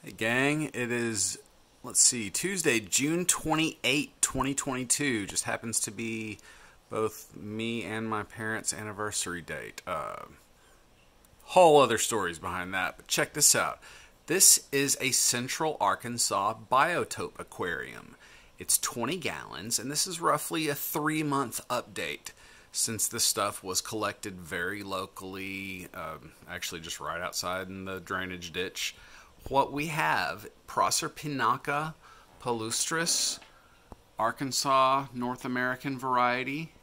Hey gang, it is, let's see, Tuesday, June 28th, 2022. Just happens to be both me and my parents' anniversary date. Whole other stories behind that, but check this out. This is a Central Arkansas Biotope Aquarium. It's 20 gallons, and this is roughly a 3-month update since this stuff was collected very locally, actually just right outside in the drainage ditch. What we have, Proserpinaca palustris, Arkansas, North American variety.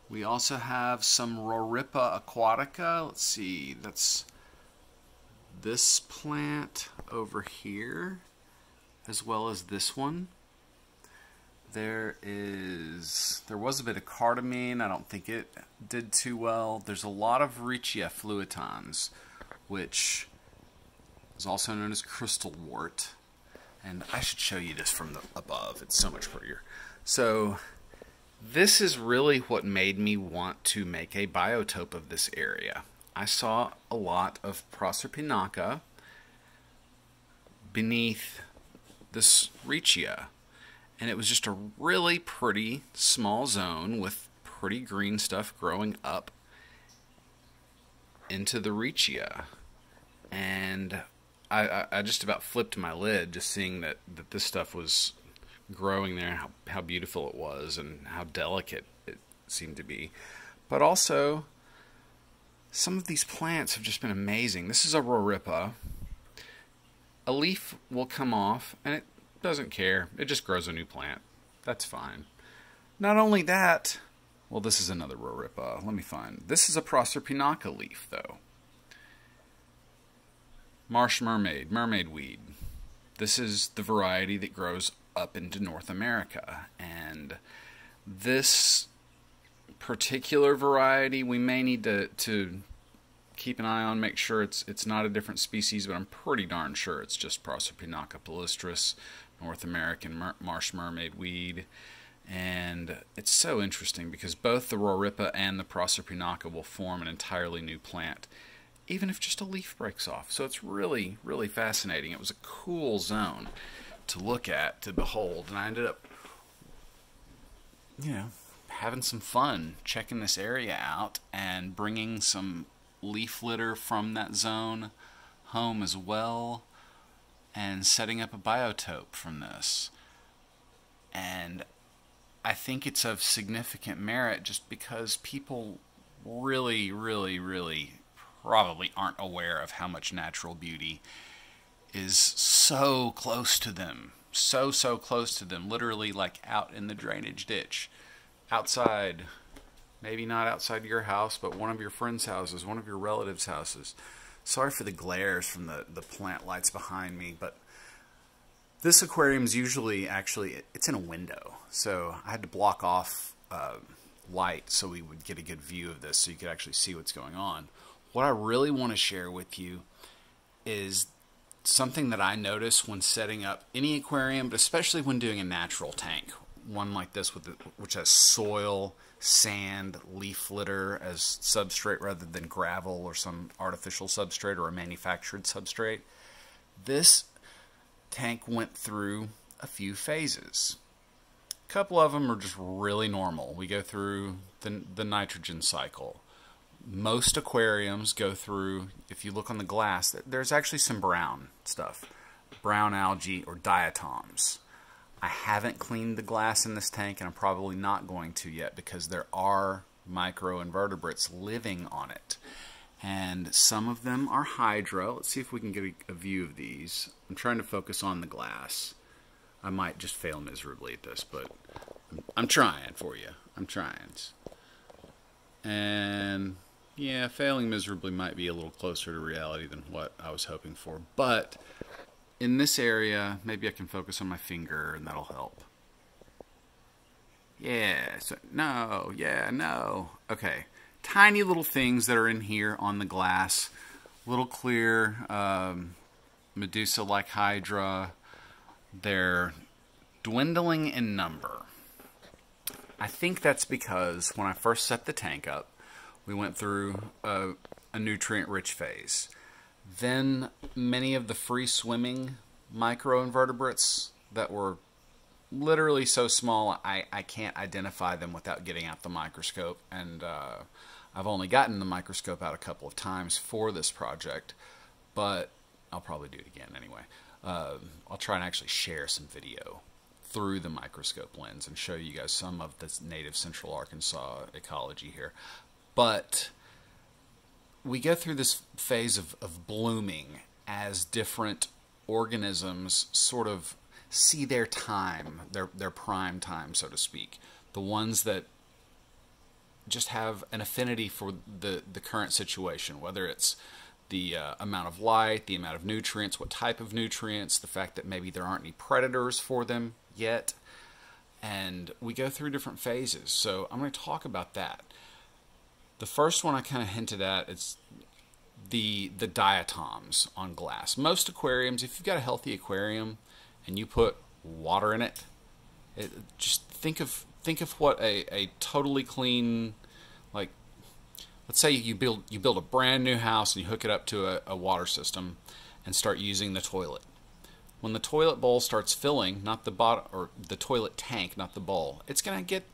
We also have some Roripa aquatica. Let's see, that's this plant over here, as well as this one. There was a bit of cardamine. I don't think it did too well. There's a lot of Riccia fluitans, which is also known as crystal wort. And I should show you this from the above. It's so much prettier. So this is really what made me want to make a biotope of this area. I saw a lot of Proserpinaca beneath this Riccia. And it was just a really pretty small zone with pretty green stuff growing up into the Riccia. And I just about flipped my lid just seeing that this stuff was growing there, how beautiful it was and how delicate it seemed to be. But also, some of these plants have just been amazing. This is a Roripa. A leaf will come off and it doesn't care. It just grows a new plant. That's fine. Not only that, well, this is another Roripa. Let me find. This is a Proserpinaca leaf, though. Marsh mermaid, mermaid weed. This is the variety that grows up into North America. And this particular variety, we may need to keep an eye on, make sure it's not a different species, but I'm pretty darn sure it's just Proserpinaca palustris, North American marsh mermaid weed. And it's so interesting because both the Roripa and the Proserpinaca will form an entirely new plant, even if just a leaf breaks off. So it's really, really fascinating. It was a cool zone to look at, to behold, and I ended up, having some fun checking this area out and bringing some leaf litter from that zone home as well, and setting up a biotope from this. And I think it's of significant merit just because people really, really, really probably aren't aware of how much natural beauty is so close to them. So close to them. Literally like out in the drainage ditch. Outside. Maybe not outside your house, but one of your friends' houses, one of your relatives' houses. Sorry for the glares from the plant lights behind me, but this aquarium's usually, it's in a window. So I had to block off light so we would get a good view of this so you could actually see what's going on. What I really want to share with you is something that I notice when setting up any aquarium, but especially when doing a natural tank. One like this which has soil, sand, leaf litter as substrate rather than gravel or some artificial substrate or a manufactured substrate. This tank went through a few phases. A couple of them are just really normal. We go through the nitrogen cycle. Most aquariums go through, if you look on the glass, there's actually some brown stuff. Brown algae or diatoms. I haven't cleaned the glass in this tank, and I'm probably not going to yet because there are microinvertebrates living on it. And some of them are Hydra. Let's see if we can get a view of these. I'm trying to focus on the glass. I might just fail miserably at this, but I'm trying for you. I'm trying. And yeah, failing miserably might be a little closer to reality than what I was hoping for. But in this area, maybe I can focus on my finger and that'll help. Yeah, no. Okay. Tiny little things that are in here on the glass. Little clear Medusa like Hydra. They're dwindling in number. I think that's because when I first set the tank up, we went through a nutrient-rich phase. Then many of the free-swimming microinvertebrates that were literally so small I can't identify them without getting out the microscope, and I've only gotten the microscope out a couple of times for this project, but I'll probably do it again anyway. I'll try and actually share some video through the microscope lens and show you guys some of this native Central Arkansas ecology here. But we go through this phase of blooming as different organisms sort of see their time, their prime time, so to speak. The ones that just have an affinity for the current situation, whether it's the amount of light, the amount of nutrients, what type of nutrients, the fact that maybe there aren't any predators for them yet. And we go through different phases. So I'm going to talk about that. The first one I kind of hinted at is the diatoms on glass. Most aquariums, if you've got a healthy aquarium and you put water in it, just think of what a totally clean, like, let's say you build a brand new house and you hook it up to a water system and start using the toilet. When the toilet bowl starts filling, not the bottom, or the toilet tank, not the bowl, it's going to get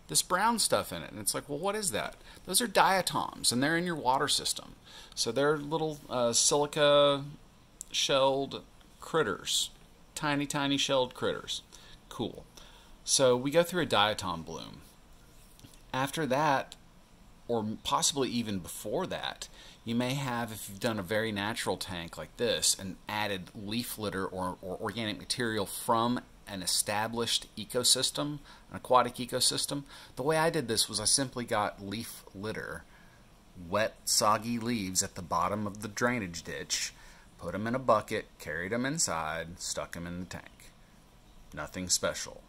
this brown stuff in it. And it's like, well, what is that? Those are diatoms, and they're in your water system. So they're little silica shelled critters. Tiny, tiny shelled critters. Cool. So we go through a diatom bloom. After that, or possibly even before that, you may have, if you've done a very natural tank like this and added leaf litter or organic material from an established ecosystem, an aquatic ecosystem. The way I did this was I simply got leaf litter, wet, soggy leaves at the bottom of the drainage ditch, put them in a bucket, carried them inside, stuck them in the tank. Nothing special.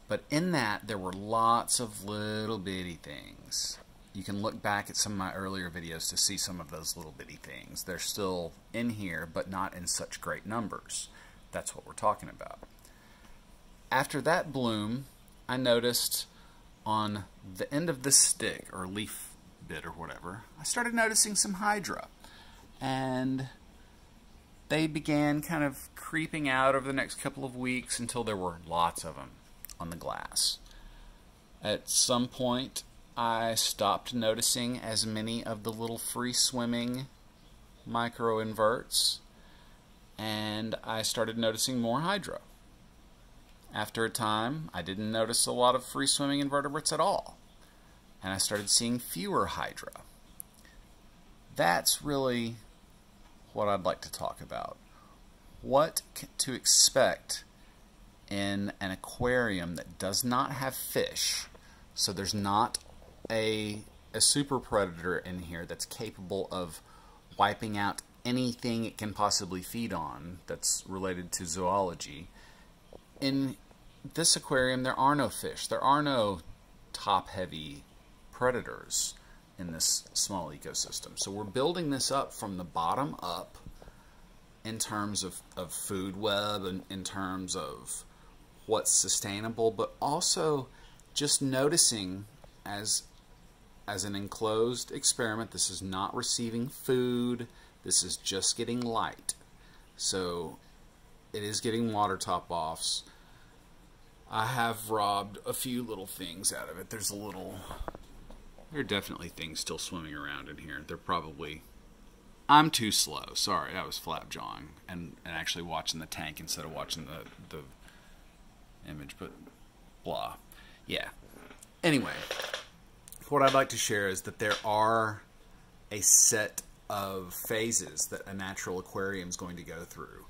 But in that, there were lots of little bitty things. You can look back at some of my earlier videos to see some of those little bitty things. They're still in here, but not in such great numbers. That's what we're talking about. After that bloom, I noticed on the end of this stick, or leaf bit or whatever, I started noticing some Hydra. And they began kind of creeping out over the next couple of weeks until there were lots of them on the glass. At some point, I stopped noticing as many of the little free-swimming microinverts, and I started noticing more Hydra. After a time, I didn't notice a lot of free-swimming invertebrates at all, and I started seeing fewer Hydra. That's really what I'd like to talk about. What to expect in an aquarium that does not have fish, so there's not a super predator in here that's capable of wiping out anything it can possibly feed on that's related to zoology. In this aquarium, there are no fish. There are no top-heavy predators in this small ecosystem. So we're building this up from the bottom up in terms of food web and in terms of what's sustainable, but also just noticing as an enclosed experiment, this is not receiving food, this is just getting light. So it is getting water top-offs. I have robbed a few little things out of it. There are definitely things still swimming around in here. They're probably... I'm too slow. Sorry, I was flapjawing and actually watching the tank instead of watching the image, but blah. Yeah. Anyway, what I'd like to share is that there are a set of phases that a natural aquarium is going to go through.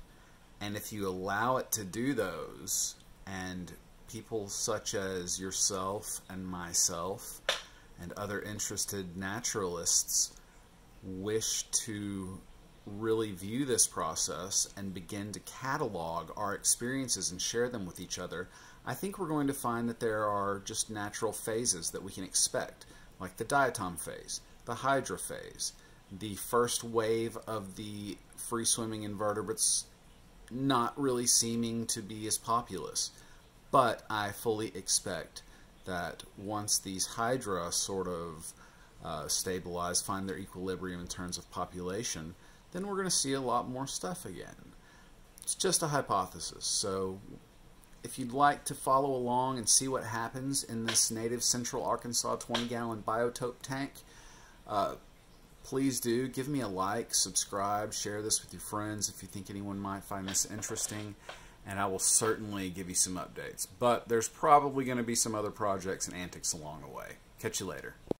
And if you allow it to do those, and people such as yourself and myself and other interested naturalists wish to really view this process and begin to catalog our experiences and share them with each other, I think we're going to find that there are just natural phases that we can expect, like the diatom phase, the Hydra phase, the first wave of the free-swimming invertebrates not really seeming to be as populous. But I fully expect that once these Hydra sort of stabilize, find their equilibrium in terms of population, then we're going to see a lot more stuff again. It's just a hypothesis, so if you'd like to follow along and see what happens in this native Central Arkansas 20-gallon Biotope tank, please do. Give me a like, subscribe, share this with your friends if you think anyone might find this interesting, and I will certainly give you some updates. But there's probably going to be some other projects and antics along the way. Catch you later.